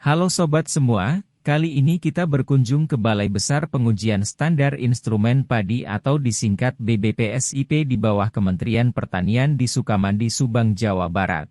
Halo sobat semua, kali ini kita berkunjung ke Balai Besar Pengujian Standar Instrumen Padi atau disingkat BBPSIP di bawah Kementerian Pertanian di Sukamandi, Subang, Jawa Barat.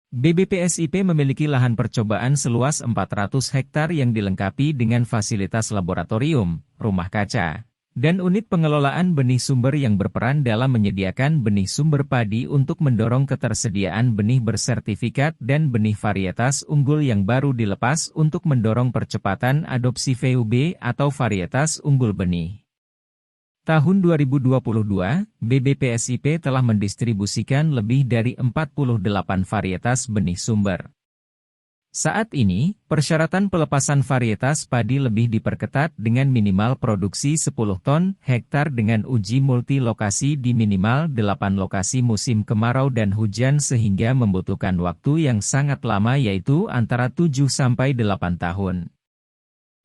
BBPSIP memiliki lahan percobaan seluas 400 hektar yang dilengkapi dengan fasilitas laboratorium, rumah kaca, dan unit pengelolaan benih sumber yang berperan dalam menyediakan benih sumber padi untuk mendorong ketersediaan benih bersertifikat dan benih varietas unggul yang baru dilepas untuk mendorong percepatan adopsi VUB atau varietas unggul benih. Tahun 2022, BBPSIP telah mendistribusikan lebih dari 48 varietas benih sumber. Saat ini, persyaratan pelepasan varietas padi lebih diperketat dengan minimal produksi 10 ton hektar dengan uji multi-lokasi di minimal 8 lokasi musim kemarau dan hujan sehingga membutuhkan waktu yang sangat lama yaitu antara 7-8 tahun.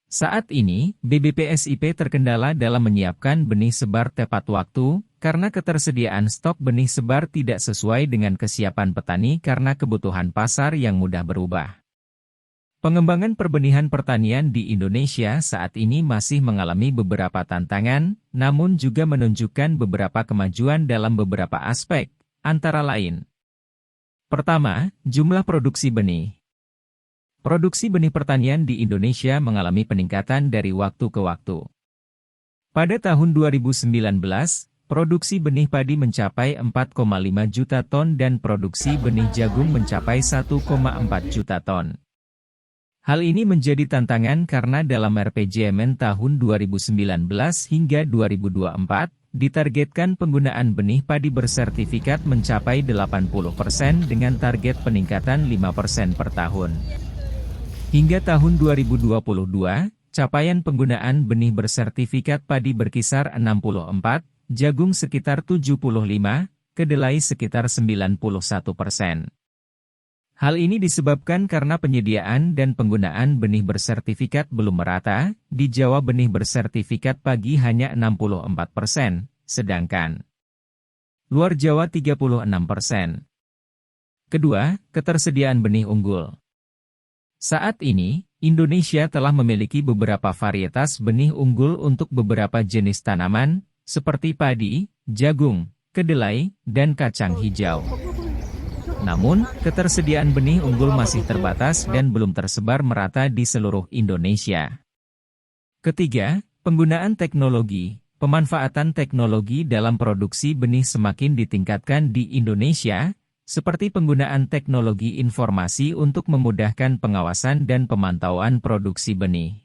Saat ini, BBPSIP terkendala dalam menyiapkan benih sebar tepat waktu, karena ketersediaan stok benih sebar tidak sesuai dengan kesiapan petani karena kebutuhan pasar yang mudah berubah. Pengembangan perbenihan pertanian di Indonesia saat ini masih mengalami beberapa tantangan, namun juga menunjukkan beberapa kemajuan dalam beberapa aspek, antara lain. Pertama, jumlah produksi benih. Produksi benih pertanian di Indonesia mengalami peningkatan dari waktu ke waktu. Pada tahun 2019, produksi benih padi mencapai 4,5 juta ton dan produksi benih jagung mencapai 1,4 juta ton. Hal ini menjadi tantangan karena dalam RPJMN tahun 2019 hingga 2024, ditargetkan penggunaan benih padi bersertifikat mencapai 80% dengan target peningkatan 5% per tahun. Hingga tahun 2022, capaian penggunaan benih bersertifikat padi berkisar 64, jagung sekitar 75, kedelai sekitar 91%. Hal ini disebabkan karena penyediaan dan penggunaan benih bersertifikat belum merata, di Jawa benih bersertifikat padi hanya 64%, sedangkan luar Jawa 36%. Kedua, ketersediaan benih unggul. Saat ini, Indonesia telah memiliki beberapa varietas benih unggul untuk beberapa jenis tanaman, seperti padi, jagung, kedelai, dan kacang hijau. Namun, ketersediaan benih unggul masih terbatas dan belum tersebar merata di seluruh Indonesia. Ketiga, penggunaan teknologi. Pemanfaatan teknologi dalam produksi benih semakin ditingkatkan di Indonesia, seperti penggunaan teknologi informasi untuk memudahkan pengawasan dan pemantauan produksi benih.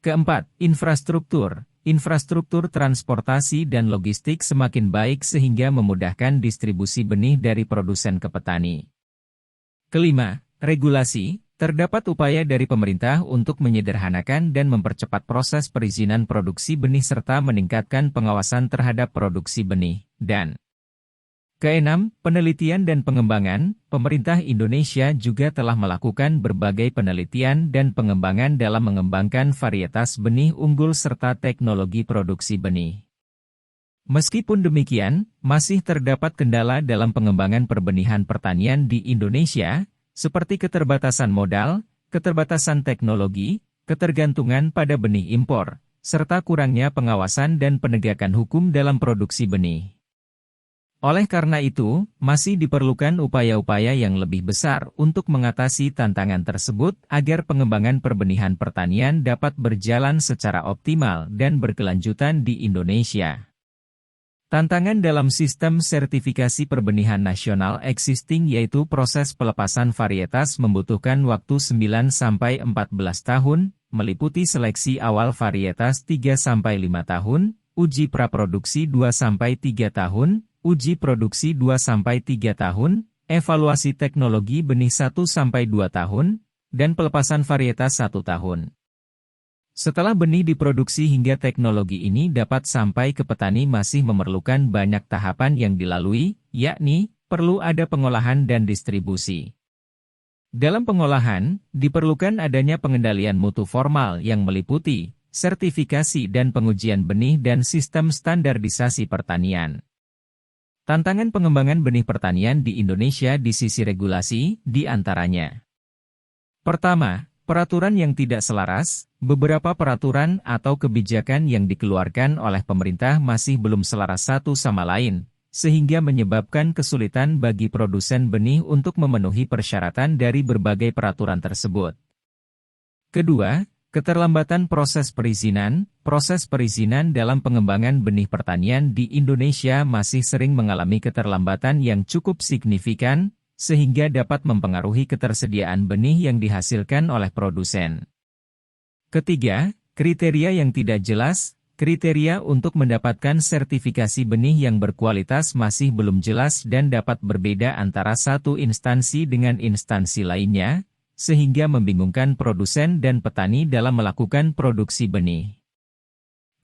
Keempat, infrastruktur. Infrastruktur transportasi dan logistik semakin baik sehingga memudahkan distribusi benih dari produsen ke petani. Kelima, regulasi. Terdapat upaya dari pemerintah untuk menyederhanakan dan mempercepat proses perizinan produksi benih serta meningkatkan pengawasan terhadap produksi benih. Dan keenam, penelitian dan pengembangan. Pemerintah Indonesia juga telah melakukan berbagai penelitian dan pengembangan dalam mengembangkan varietas benih unggul serta teknologi produksi benih. Meskipun demikian, masih terdapat kendala dalam pengembangan perbenihan pertanian di Indonesia, seperti keterbatasan modal, keterbatasan teknologi, ketergantungan pada benih impor, serta kurangnya pengawasan dan penegakan hukum dalam produksi benih. Oleh karena itu, masih diperlukan upaya-upaya yang lebih besar untuk mengatasi tantangan tersebut agar pengembangan perbenihan pertanian dapat berjalan secara optimal dan berkelanjutan di Indonesia. Tantangan dalam sistem sertifikasi perbenihan nasional existing yaitu proses pelepasan varietas membutuhkan waktu 9-14 tahun, meliputi seleksi awal varietas 3-5 tahun, uji praproduksi 2-3 tahun, uji produksi 2-3 tahun, evaluasi teknologi benih 1-2 tahun, dan pelepasan varietas 1 tahun. Setelah benih diproduksi hingga teknologi ini dapat sampai ke petani masih memerlukan banyak tahapan yang dilalui, yakni, perlu ada pengolahan dan distribusi. Dalam pengolahan, diperlukan adanya pengendalian mutu formal yang meliputi sertifikasi dan pengujian benih dan sistem standarisasi pertanian. Tantangan pengembangan benih pertanian di Indonesia di sisi regulasi, di antaranya Pertama, peraturan yang tidak selaras. Beberapa peraturan atau kebijakan yang dikeluarkan oleh pemerintah masih belum selaras satu sama lain, sehingga menyebabkan kesulitan bagi produsen benih untuk memenuhi persyaratan dari berbagai peraturan tersebut. Kedua, keterlambatan proses perizinan. Proses perizinan dalam pengembangan benih pertanian di Indonesia masih sering mengalami keterlambatan yang cukup signifikan, sehingga dapat mempengaruhi ketersediaan benih yang dihasilkan oleh produsen. Ketiga, kriteria yang tidak jelas. Kriteria untuk mendapatkan sertifikasi benih yang berkualitas masih belum jelas dan dapat berbeda antara satu instansi dengan instansi lainnya, sehingga membingungkan produsen dan petani dalam melakukan produksi benih.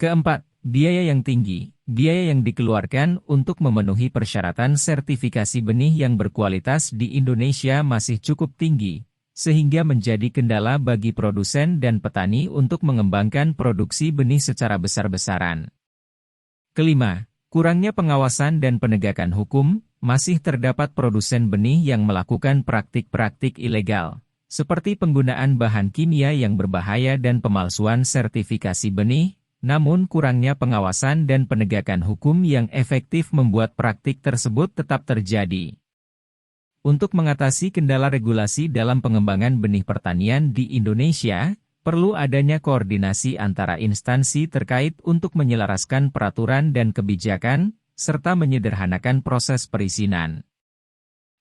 Keempat, biaya yang tinggi. Biaya yang dikeluarkan untuk memenuhi persyaratan sertifikasi benih yang berkualitas di Indonesia masih cukup tinggi, sehingga menjadi kendala bagi produsen dan petani untuk mengembangkan produksi benih secara besar-besaran. Kelima, kurangnya pengawasan dan penegakan hukum. Masih terdapat produsen benih yang melakukan praktik-praktik ilegal, seperti penggunaan bahan kimia yang berbahaya dan pemalsuan sertifikasi benih, namun kurangnya pengawasan dan penegakan hukum yang efektif membuat praktik tersebut tetap terjadi. Untuk mengatasi kendala regulasi dalam pengembangan benih pertanian di Indonesia, perlu adanya koordinasi antara instansi terkait untuk menyelaraskan peraturan dan kebijakan, serta menyederhanakan proses perizinan.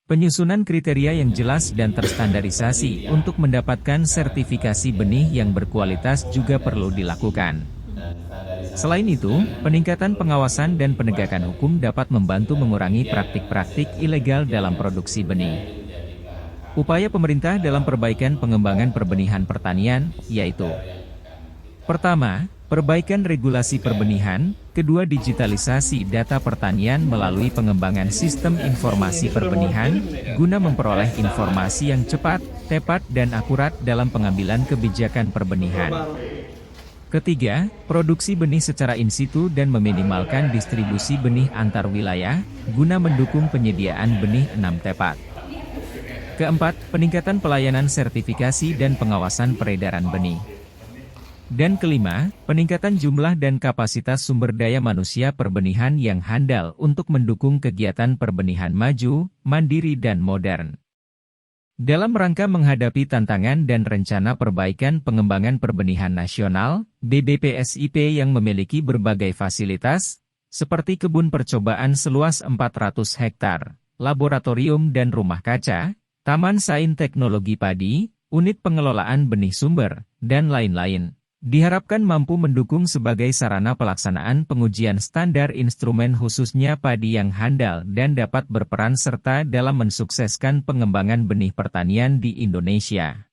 Penyusunan kriteria yang jelas dan terstandarisasi untuk mendapatkan sertifikasi benih yang berkualitas juga perlu dilakukan. Selain itu, peningkatan pengawasan dan penegakan hukum dapat membantu mengurangi praktik-praktik ilegal dalam produksi benih. Upaya pemerintah dalam perbaikan pengembangan perbenihan pertanian, yaitu: pertama, perbaikan regulasi perbenihan. Kedua, digitalisasi data pertanian melalui pengembangan sistem informasi perbenihan, guna memperoleh informasi yang cepat, tepat dan akurat dalam pengambilan kebijakan perbenihan. Ketiga, produksi benih secara in situ dan meminimalkan distribusi benih antar wilayah, guna mendukung penyediaan benih 6 tepat. Keempat, peningkatan pelayanan sertifikasi dan pengawasan peredaran benih. Dan kelima, peningkatan jumlah dan kapasitas sumber daya manusia perbenihan yang handal untuk mendukung kegiatan perbenihan maju, mandiri dan modern. Dalam rangka menghadapi tantangan dan rencana perbaikan pengembangan perbenihan nasional, BBPSIP yang memiliki berbagai fasilitas, seperti kebun percobaan seluas 400 hektar, laboratorium dan rumah kaca, taman sains teknologi padi, unit pengelolaan benih sumber, dan lain-lain, diharapkan mampu mendukung sebagai sarana pelaksanaan pengujian standar instrumen khususnya padi yang handal dan dapat berperan serta dalam mensukseskan pengembangan benih pertanian di Indonesia.